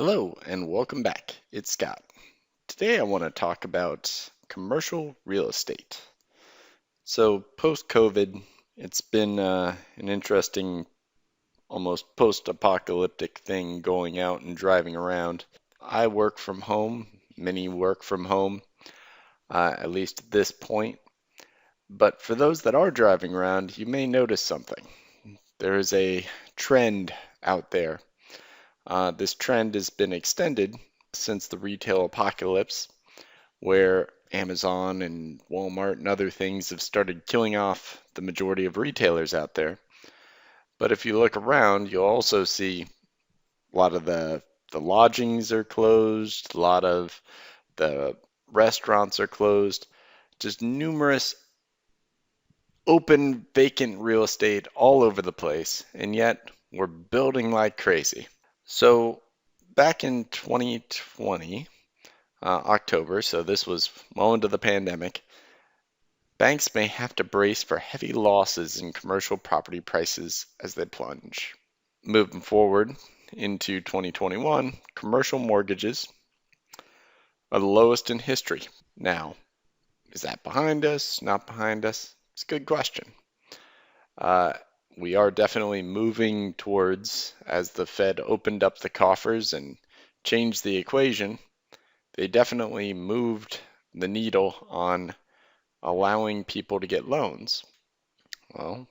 Hello and welcome back. It's Scott. Today I want to talk about commercial real estate. So, post-COVID, it's been an interesting, almost post-apocalyptic thing going out and driving around. I work from home, many work from home, at least at this point. But for those that are driving around, you may notice something. There is a trend out there. This trend has been extended since the retail apocalypse, where Amazon and Walmart and other things have started killing off the majority of retailers out there. But if you look around, you'll also see a lot of the lodgings are closed, a lot of the restaurants are closed, just numerous open vacant real estate all over the place, and yet we're building like crazy. So back in 2020, October, so this was well into the pandemic, banks may have to brace for heavy losses in commercial property prices as they plunge. Moving forward into 2021, commercial mortgages are the lowest in history. Now, is that behind us? Not behind us? It's a good question. Uh, we are definitely moving towards, as the Fed opened up the coffers and changed the equation, they definitely moved the needle on allowing people to get loans. Well,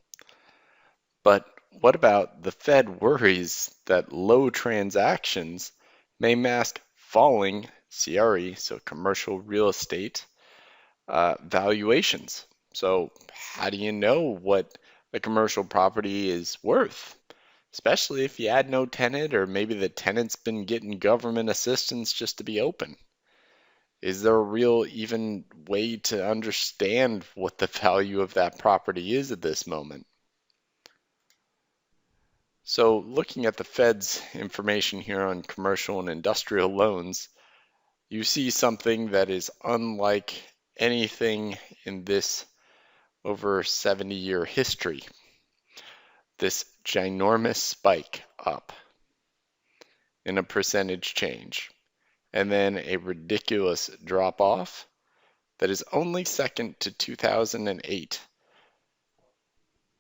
but what about the Fed worries that low transactions may mask falling CRE, so commercial real estate, valuations? So how do you know what a commercial property is worth? Especially if you had no tenant, or maybe the tenant's been getting government assistance just to be open. Is there a real even way to understand what the value of that property is at this moment? So looking at the Fed's information here on commercial and industrial loans, you see something that is unlike anything in this over 70-year history. This ginormous spike up in a percentage change, and then a ridiculous drop off that is only second to 2008,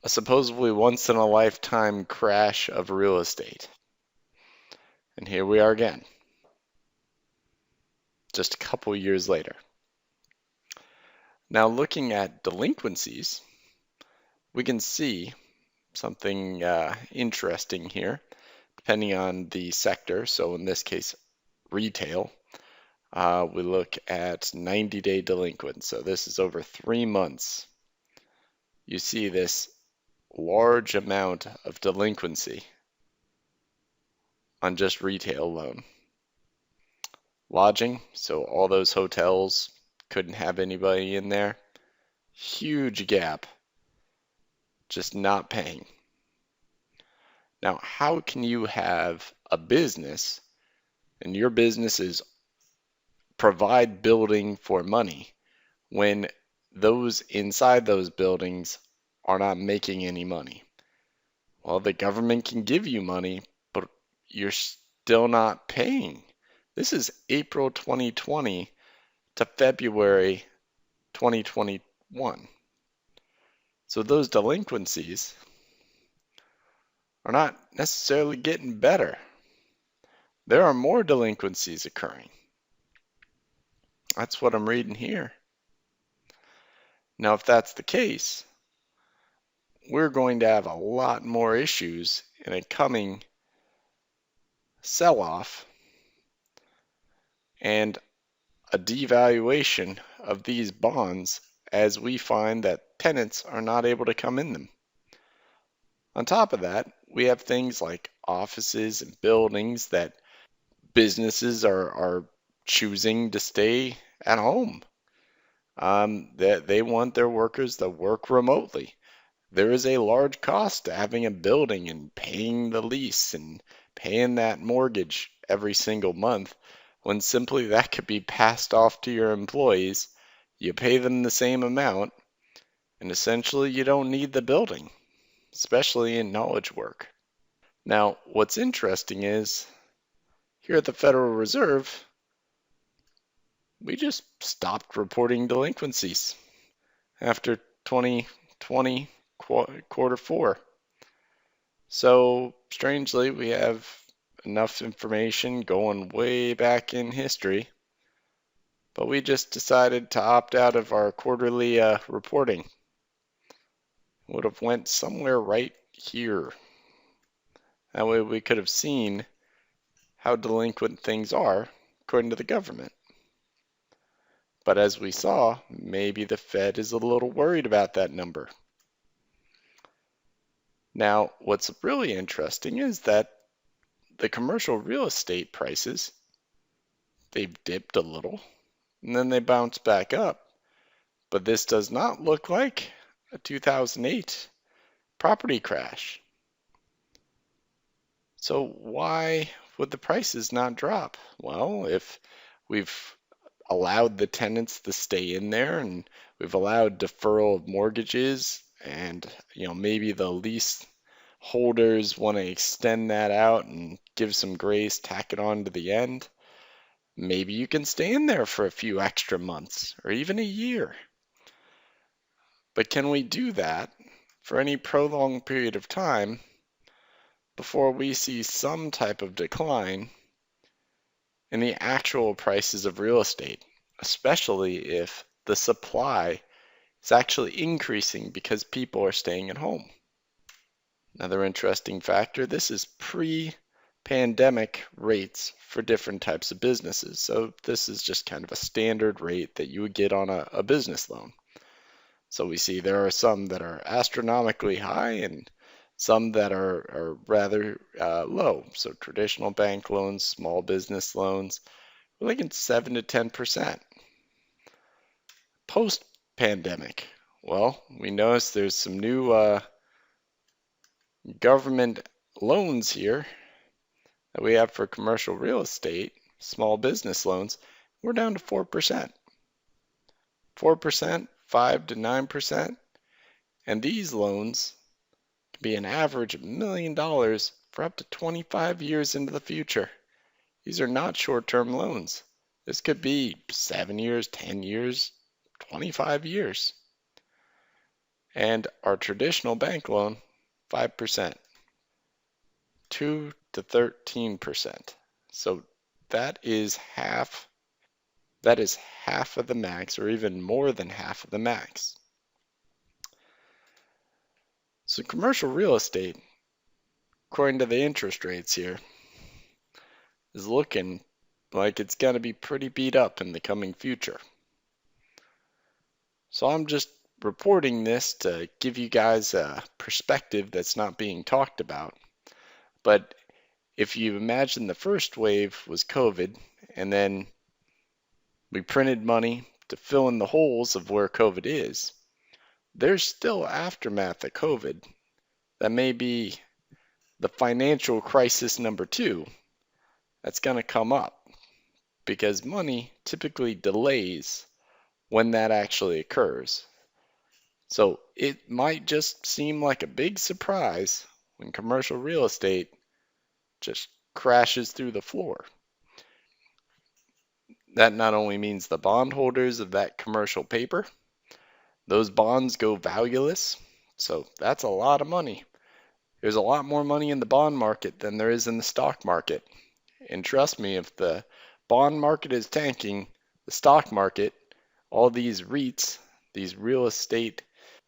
a supposedly once in a lifetime crash of real estate. And here we are again, just a couple years later. Now, looking at delinquencies, we can see something interesting here, depending on the sector. So in this case, retail. We look at 90-day delinquent. So this is over 3 months. You see this large amount of delinquency on just retail loan. Lodging, so all those hotels couldn't have anybody in there. Huge gap, just not paying. Now, how can you have a business and your business is provide building for money when those inside those buildings are not making any money? Well, the government can give you money, but you're still not paying. This is April 2020 to February 2021. So those delinquencies are not necessarily getting better. There are more delinquencies occurring. That's what I'm reading here. Now, if that's the case, we're going to have a lot more issues in a coming sell-off and a devaluation of these bonds as we find that tenants are not able to come in them. On top of that, we have things like offices and buildings that businesses are choosing to stay at home. They want their workers to work remotely. There is a large cost to having a building and paying the lease and paying that mortgage every single month, when simply that could be passed off to your employees. You pay them the same amount, and essentially you don't need the building, especially in knowledge work. Now, what's interesting is here at the Federal Reserve, we just stopped reporting delinquencies after 2020 quarter four. So strangely, we have enough information going way back in history, but we just decided to opt out of our quarterly reporting. Would have went somewhere right here. That way we could have seen how delinquent things are according to the government. But as we saw, maybe the Fed is a little worried about that number. Now, what's really interesting is that the commercial real estate prices, they've dipped a little and then they bounce back up. But this does not look like a 2008 property crash. So why would the prices not drop? Well, if we've allowed the tenants to stay in there and we've allowed deferral of mortgages and maybe the lease holders want to extend that out and give some grace, tack it on to the end, maybe you can stay in there for a few extra months or even a year. But can we do that for any prolonged period of time before we see some type of decline in the actual prices of real estate, especially if the supply is actually increasing because people are staying at home? Another interesting factor, this is pre-pandemic rates for different types of businesses. So this is just kind of a standard rate that you would get on a business loan. So we see there are some that are astronomically high and some that are rather low. So traditional bank loans, small business loans, we're looking 7 to 10%. Post-pandemic, well, we notice there's some new government loans here that we have for commercial real estate, small business loans. We're down to 4%. 4%, 5 to 9%. And these loans can be an average of $1 million for up to 25 years into the future. These are not short-term loans. This could be 7 years, 10 years, 25 years. And our traditional bank loan, 5%, 2 to 13%. So that is half of the max, or even more than half of the max. So commercial real estate, according to the interest rates here, is looking like it's going to be pretty beat up in the coming future. So I'm just reporting this to give you guys a perspective that's not being talked about. But if you imagine the first wave was COVID, and then we printed money to fill in the holes of where COVID is, there's still aftermath of COVID that may be the financial crisis number 2 that's going to come up, because money typically delays when that actually occurs. So it might just seem like a big surprise when commercial real estate just crashes through the floor. That not only means the bondholders of that commercial paper, those bonds go valueless, so that's a lot of money. There's a lot more money in the bond market than there is in the stock market. And trust me, if the bond market is tanking, the stock market, all these REITs, these real estate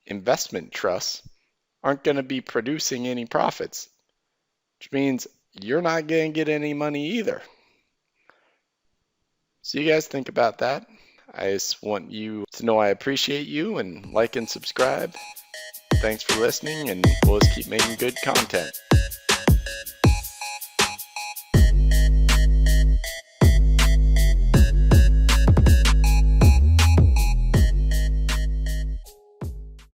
investment trusts, aren't going to be producing any profits, which means you're not going to get any money either. So you guys think about that. I just want you to know I appreciate you, and like and subscribe. Thanks for listening, and we'll just keep making good content.